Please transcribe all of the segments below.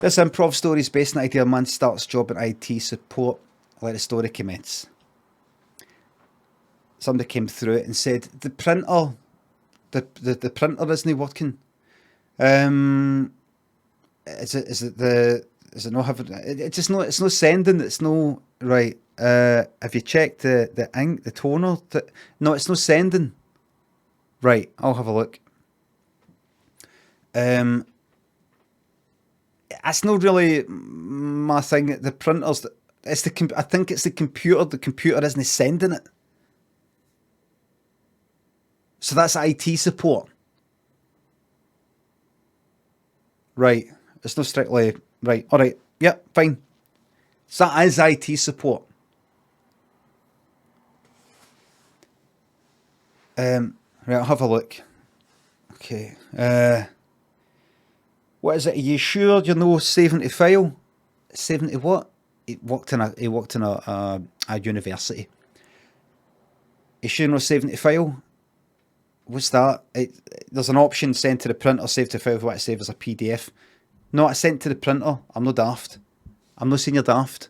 This improv story is based on the idea a man starts job in IT support. Let the story commence. Somebody came through it and said, the printer isn't working. Is it not having, it's not sending, it's no, right, have you checked the ink, the toner? No, it's not sending. Right, I'll have a look. That's not really my thing. The printers, I think it's the computer. The computer isn't sending it. So that's IT support. Right. It's not strictly, right. All right. Yep, fine. So that is IT support. Right, I'll have a look. Okay. What is it? Are you sure you're no saving to file? Saving to what? He worked in a university. You sure you're not saving to file? What's that? There's an option, send to the printer, save to file. What I save as a PDF. No, I sent to the printer. I'm not daft. I'm not saying you're daft.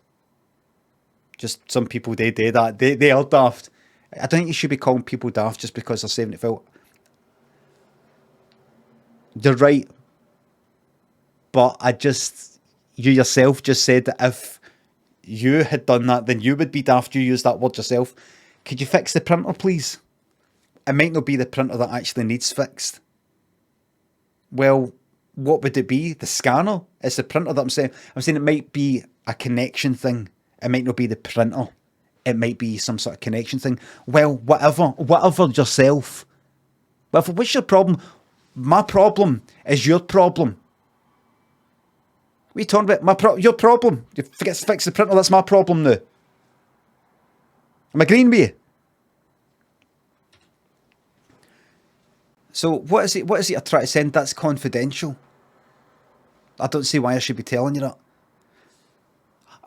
Just some people, they do that. They are daft. I don't think you should be calling people daft just because they're saving to file. You're right. But you yourself just said that if you had done that, then you would be daft. You used that word yourself. Could you fix the printer, please? It might not be the printer that actually needs fixed. Well, what would it be? The scanner? It's the printer that I'm saying. I'm saying it might be a connection thing. It might not be the printer. It might be some sort of connection thing. Well, whatever yourself. What's your problem? My problem is your problem. What are you talking about? Your problem. You forget to fix the printer, that's my problem now. I'm agreeing with you. So what is it you're trying to send? That's confidential. I don't see why I should be telling you that.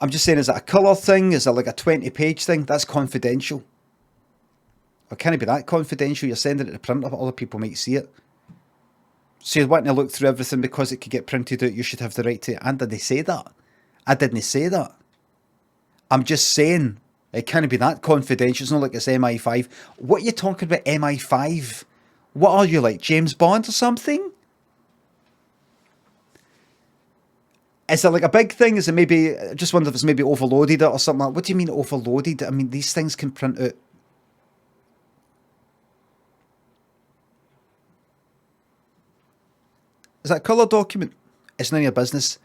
I'm just saying, is it a colour thing? Is it like a 20-page thing? That's confidential. Or can it be that confidential? You're sending it to the printer, but other people might see it. So you're wanting to look through everything because it could get printed out. You should have the right to. And did they say that? I didn't say that. I'm just saying it can't be that confidential. It's not like it's MI5. What are you talking about, MI5? What are you, like James Bond or something? Is it like a big thing? Is it maybe, I just wonder if it's maybe overloaded or something like. What do you mean overloaded? I mean, these things can print out. Is that a colour document? It's none of your business.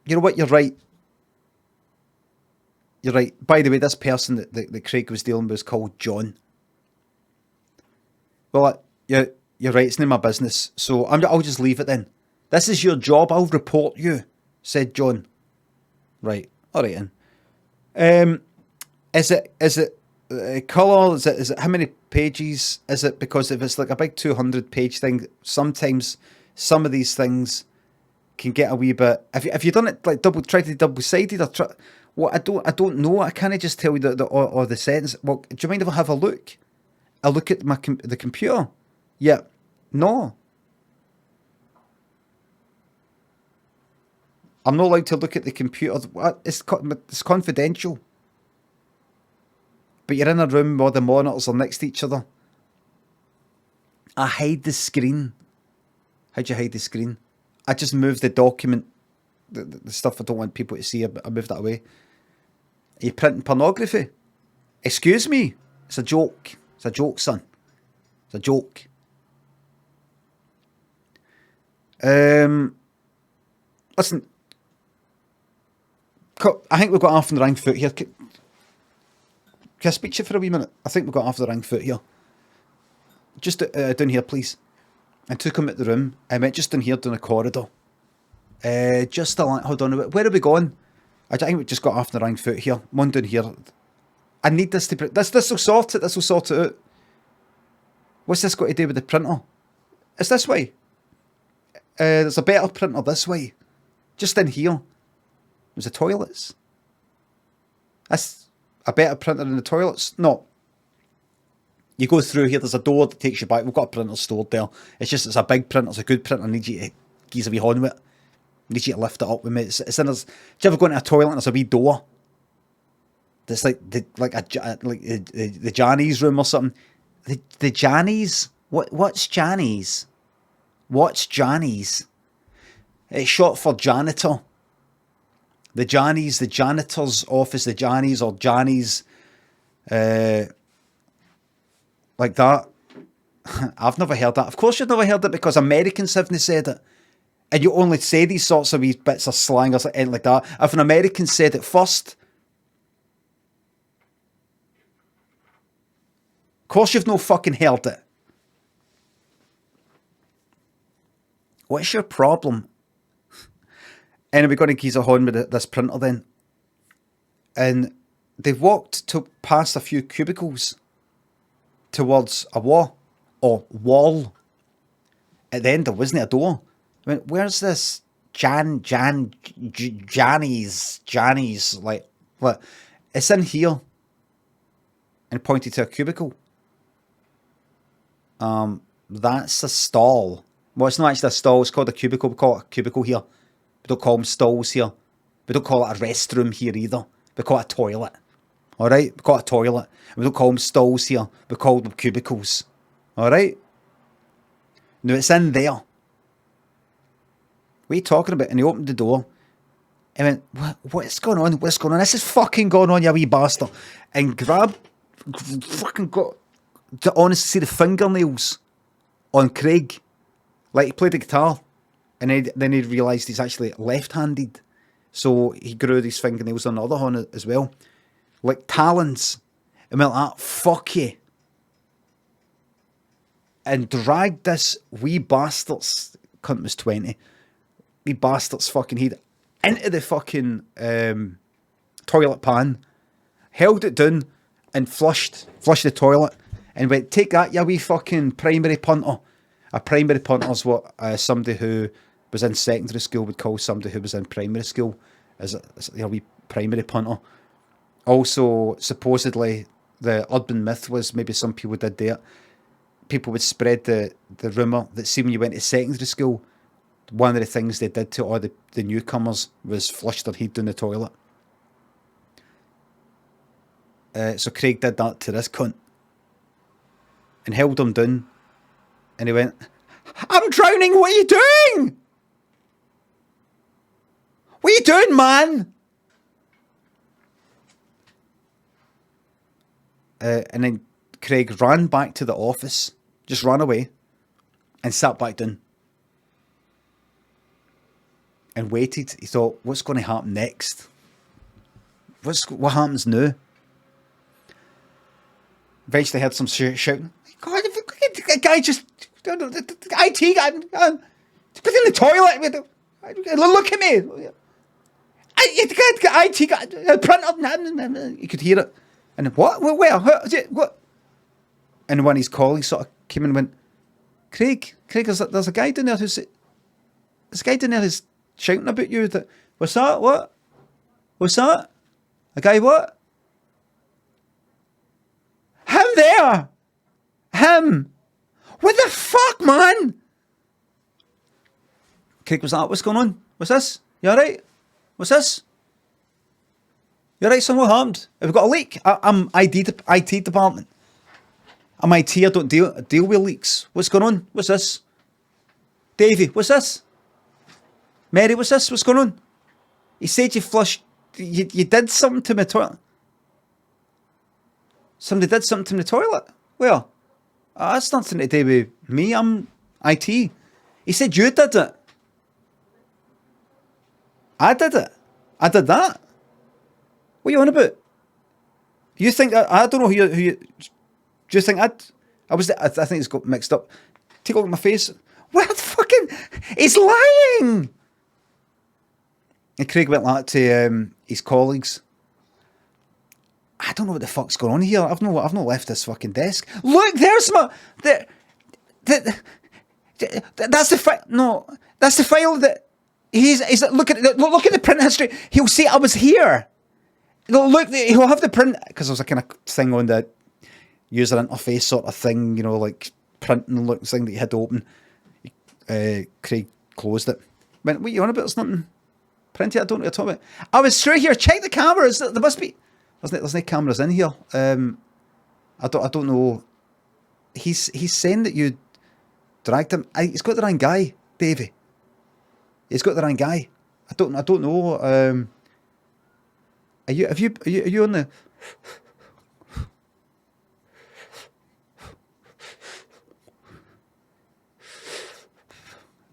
You know what? You're right. You're right. By the way, this person that Craig was dealing with was called John. Well, you're right. It's none of my business. So I'll just leave it then. This is your job. I'll report you, said John. Right. All right then. Is it colour? Is it how many pages is it? Because if it's like a big 200-page thing, sometimes some of these things can get a wee bit. If you done it like try to double-sided or try, well, I don't know. I can't just tell you or the sentence. Well, do you mind if I have a look? I look at the computer. Yeah. No. I'm not allowed to look at the computer. It's confidential. But you're in a room where the monitors are next to each other. I hide the screen. How'd you hide the screen? I just moved the document, the stuff I don't want people to see. I moved that away. Are you printing pornography? Excuse me. It's a joke. It's a joke, son. It's a joke. Listen. I think we've got half in the wrong foot here. Can I speak to you for a wee minute? I think we've got half the wrong foot here. Just down here, please. I took him at the room. I went just down here, down the corridor. Just a hold on. Where are we going? I think we've just got half the wrong foot here. One down here. I need this to... This will sort it. This will sort it out. What's this got to do with the printer? It's this way. There's a better printer this way. Just in here. There's the toilets. That's a better printer than the toilets. No. You go through here, there's a door that takes you back. We've got a printer stored there. It's a big printer, it's a good printer. I need you to geese a wee horn with it. Need you to lift it up with me. It's in. Do you ever go into a toilet and there's a wee door? That's like the Johnny's room or something. The Johnny's. What's Johnny's? What's Johnny's? It's short for janitor. The Johnny's, the janitor's office, the Johnny's or Johnny's, like that. I've never heard that. Of course you've never heard it because Americans haven't said it. And you only say these sorts of wee bits of slang or something like that. If an American said it first, of course you've no fucking heard it. What's your problem? Anyway, we're going to keys a horn with this printer then. And they've walked past a few cubicles towards a wall. At the end there wasn't a door. I mean, where's this Johnny's, like, what? It's in here. And pointed to a cubicle. That's a stall. Well, it's not actually a stall, it's called a cubicle. We call it a cubicle here. We don't call them stalls here. We don't call it a restroom here either. We call it a toilet. Alright? We call it a toilet. We don't call them stalls here. We call them cubicles. Alright? Now it's in there. What are you talking about? And he opened the door. And went, what's going on? What's going on? This is fucking going on, you wee bastard. And fucking got to honestly see the fingernails on Craig. Like he played the guitar. And then he realised he's actually left-handed. So he grew these fingernails on the other hand as well. Like talons. And went like that, fuck you. And dragged this wee bastard's, cunt was 20, wee bastard's fucking head into the fucking toilet pan. Held it down and flushed the toilet. And went, take that, you wee fucking primary punter. A primary punter is what somebody who was in secondary school would call somebody who was in primary school as a wee primary punter. Also, supposedly, the urban myth was maybe some people did that. People would spread the rumour that see when you went to secondary school, one of the things they did to all the newcomers was flush their head down the toilet. So Craig did that to this cunt. And held him down. And he went, I'm drowning, what are you doing? What are you doing, man? And then Craig ran back to the office, just ran away, and sat back down. And waited. He thought, what's going to happen next? What happens now? Eventually heard some shouting. God, the guy just... The IT guy... Put in the toilet. Look at me. The IT guy... Print. You could hear it. And what? Where? What? And one of his colleagues sort of came in and went, Craig, there's a guy down there who's... There's a guy down there who's shouting about you. What's that? What? What's that? A guy what? Him there! Him! What the fuck, man? Craig was like, what's going on? What's this? You alright? What's this? You alright, son? What happened? Have we got a leak? I'm IT department. I'm IT, I don't deal with leaks. What's going on? What's this? Davey, what's this? Mary, what's this? What's going on? He said you flushed... You did something to my toilet. Somebody did something to the toilet. Well, that's nothing to do with me. I'm IT. He said you did it. I did it. I did that. What are you on about? You think I don't know who you do you think I think it's got mixed up. Take a look at my face. What the fucking... He's lying. And Craig went like that to his colleagues. I don't know what the fuck's going on here. I've not left this fucking desk. Look, there's my... That's the file... No, that's the file that... He's look at the print history. He'll say I was here. Look, he'll have the print... Because there's a kind of thing on the user interface sort of thing, you know, like printing look thing that you had to open. Craig closed it. Went, what are you on about? There's nothing printed. I don't know what you're talking about. I was through here. Check the cameras. There must be. There's no cameras in here. I don't know. He's saying that you dragged him. He's got the wrong guy, Davey. He's got the wrong guy. I don't know. Are you on the?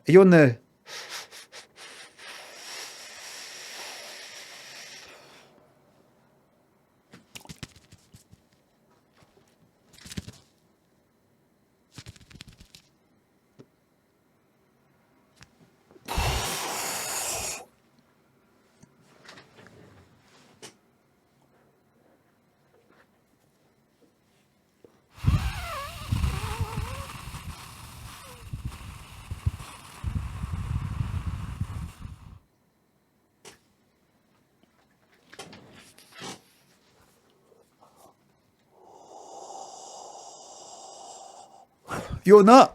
Are you on the? You on that?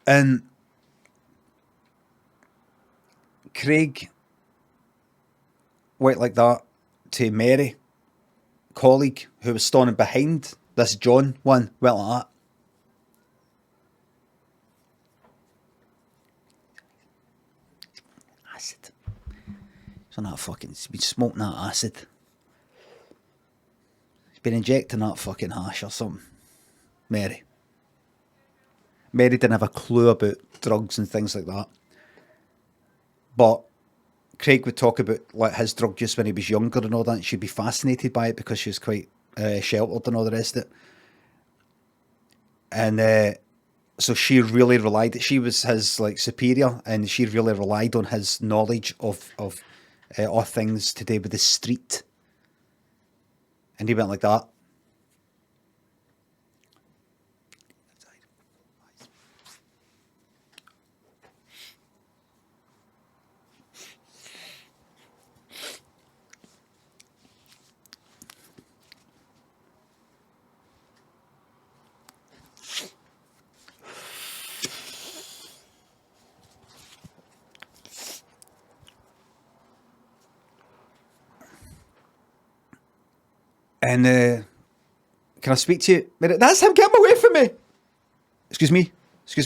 And Craig went like that to Mary, colleague who was standing behind this John one, went like that. Acid. He's on that fucking, he's been smoking that acid. He's been injecting that fucking hash or something. Mary didn't have a clue about drugs and things like that. But Craig would talk about like his drug use when he was younger and all that. And she'd be fascinated by it because she was quite sheltered and all the rest of it. And so she really relied. She was his like superior, and she really relied on his knowledge of all things to do with the street. And he went like that. And can I speak to you? Mary, that's him, get him away from me. Excuse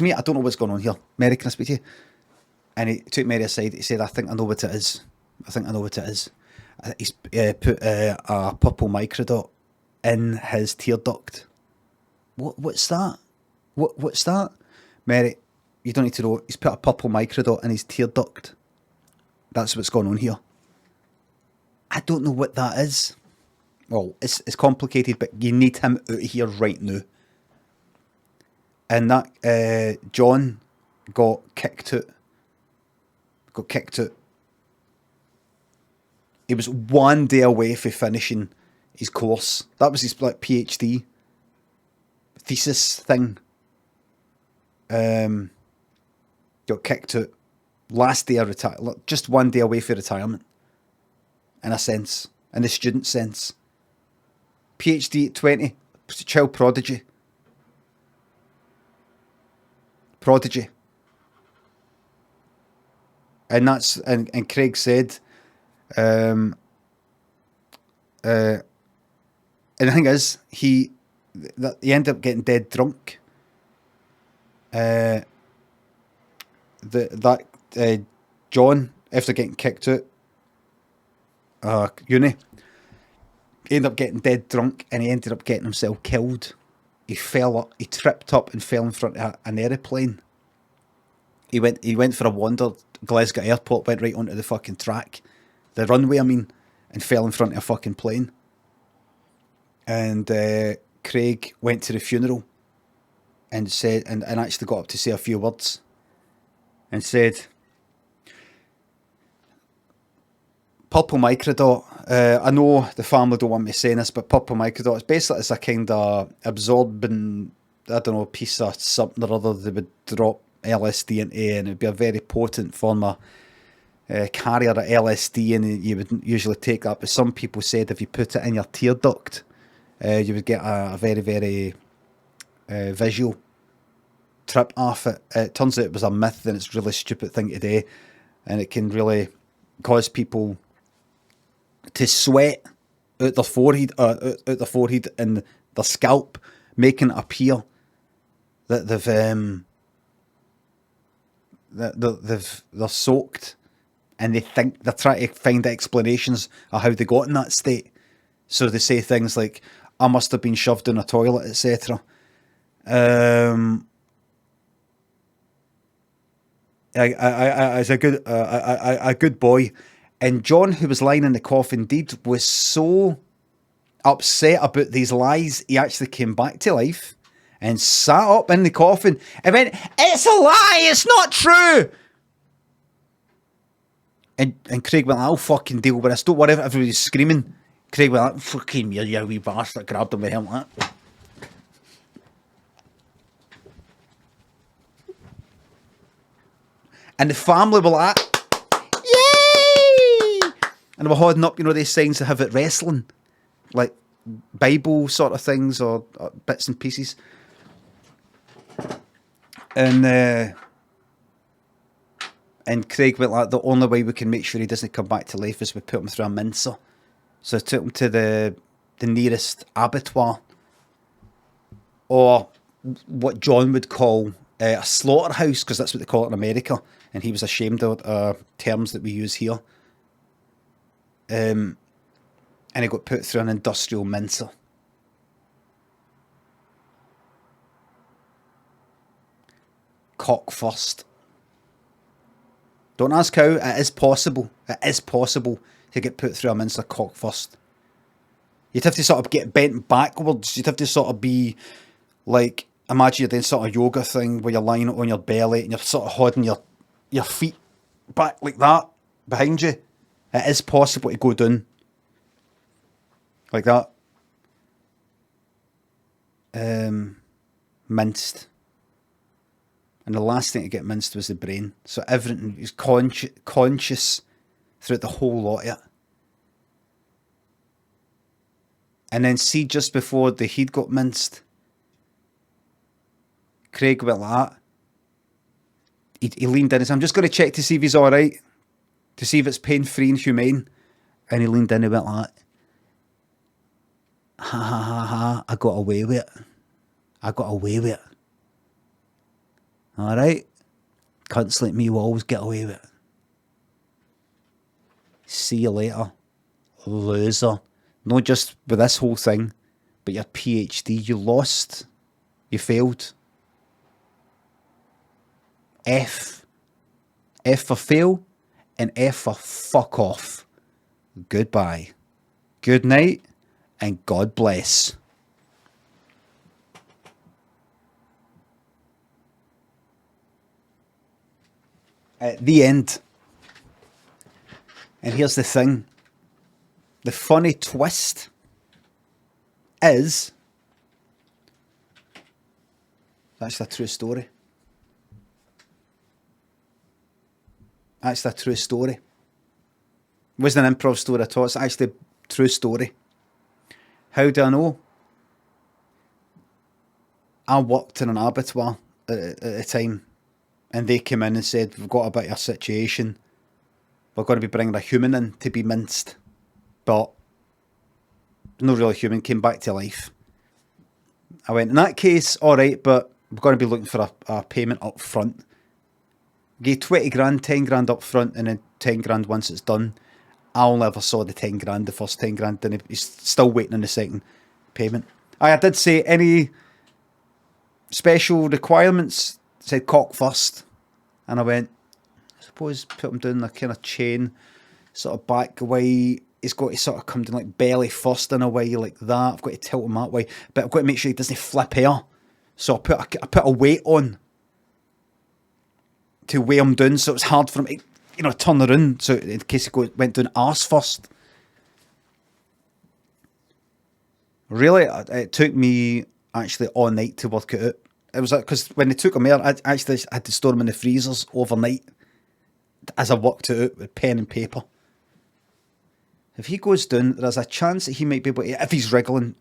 me, I don't know what's going on here. Mary, can I speak to you? And he took Mary aside. He said, I think I know what it is. He's put a purple microdot in his tear duct. What's that? What's that? Mary, you don't need to know. He's put a purple microdot in his tear duct. That's what's going on here. I don't know what that is. Well, it's complicated, but you need him out of here right now. And that John got kicked out. He was one day away from finishing his course. That was his like PhD thesis thing. Got kicked out. Last day of retirement, just one day away from retirement. In a sense, in the student sense. PhD at 20, child prodigy. And that's and Craig said, and the thing is, he ended up getting dead drunk. John, after getting kicked out uni, he ended up getting dead drunk, and he ended up getting himself killed. He tripped up and fell in front of an aeroplane. He went for a wander, Glasgow Airport, went right onto the fucking track, the runway, and fell in front of a fucking plane. And Craig went to the funeral and said, and actually got up to say a few words, and said, purple microdot. I know the family don't want me saying this, but purple microdot is basically it's a kind of absorbing, I don't know, piece of something or other they would drop LSD into, and it'd be a very potent form of carrier of LSD, and you would usually take that. But some people said if you put it in your tear duct, you would get a very, very visual trip off it. It turns out it was a myth and it's a really stupid thing to do, and it can really cause people to sweat out their forehead, out their forehead and their scalp, making it appear that they're soaked, and they think they're trying to find explanations of how they got in that state. So they say things like, "I must have been shoved in a toilet," etc. As a good boy, and John, who was lying in the coffin dead, was so upset about these lies, he actually came back to life and sat up in the coffin and went, "It's a lie, it's not true." And Craig went, "I'll fucking deal with this, don't worry if everybody's screaming." Craig went, "Fucking me, you wee bastard," grabbed him with him like that. And the family were like, "Yay!" And they were holding up, these signs they have at wrestling, like Bible sort of things or bits and pieces. And Craig went like, "The only way we can make sure he doesn't come back to life is we put him through a mincer." So I took him to the nearest abattoir, or what John would call a slaughterhouse, because that's what they call it in America, and he was ashamed of terms that we use here. And he got put through an industrial mincer. Cock first. Don't ask how. It is possible. It is possible to get put through a mincer cock first. You'd have to sort of get bent backwards. You'd have to sort of be like, imagine you're doing sort of yoga thing where you're lying on your belly and you're sort of holding your feet back like that behind you. It is possible to go down like that. Minced. And the last thing to get minced was the brain. So everything is conscious throughout the whole lot of it. And then see, just before the head got minced, Craig went like that. He leaned in and said, "I'm just going to check to see if he's all right, to see if it's pain-free and humane." And he leaned in and went like that. "Ha ha ha ha, I got away with it. I got away with it. All right? Cunts like me will always get away with it. See you later, loser. Not just with this whole thing, but your PhD. You lost. You failed. F. F for fail, and F for fuck off. Goodbye. Good night, and God bless." At the end. And here's the thing. The funny twist is, that's a true story. That's a true story. It wasn't an improv story at all. It's actually a true story. How do I know? I worked in an abattoir at the time, and they came in and said, "We've got a bit of a situation. We're going to be bringing a human in to be minced." But no real human came back to life. I went, "In that case, all right, but we're going to be looking for a payment up front. Gave 20 grand, 10 grand up front, and then 10 grand once it's done." I only ever saw the 10 grand, the first 10 grand, and he's still waiting on the second payment. I did say, "Any special requirements?" It said cock first. And I went, I suppose put him down the kind of chain, sort of back way. He's got to sort of come down like belly first in a way like that. I've got to tilt him that way, but I've got to make sure he doesn't flip here. So I put a weight on to weigh him down, so it's hard for him to, turn around. So in case he went down arse first. Really, it took me actually all night to work it out. It was because when they took him there, I actually had to store him in the freezers overnight as I worked it out with pen and paper. If he goes down, there's a chance that he might be able to, if he's wriggling,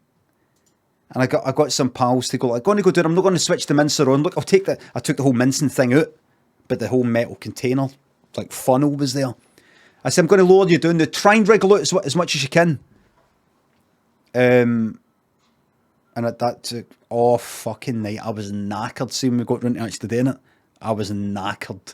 And I got some pals to go, like, going to go do it. I'm not going to switch the mincer on. Look, I took the whole mincing thing out, but the whole metal container, like funnel was there. I said, I'm going to lower you down. Try and wriggle out as much as you can. And that took all fucking night. I was knackered. See, when we got round to actually doing it, I was knackered.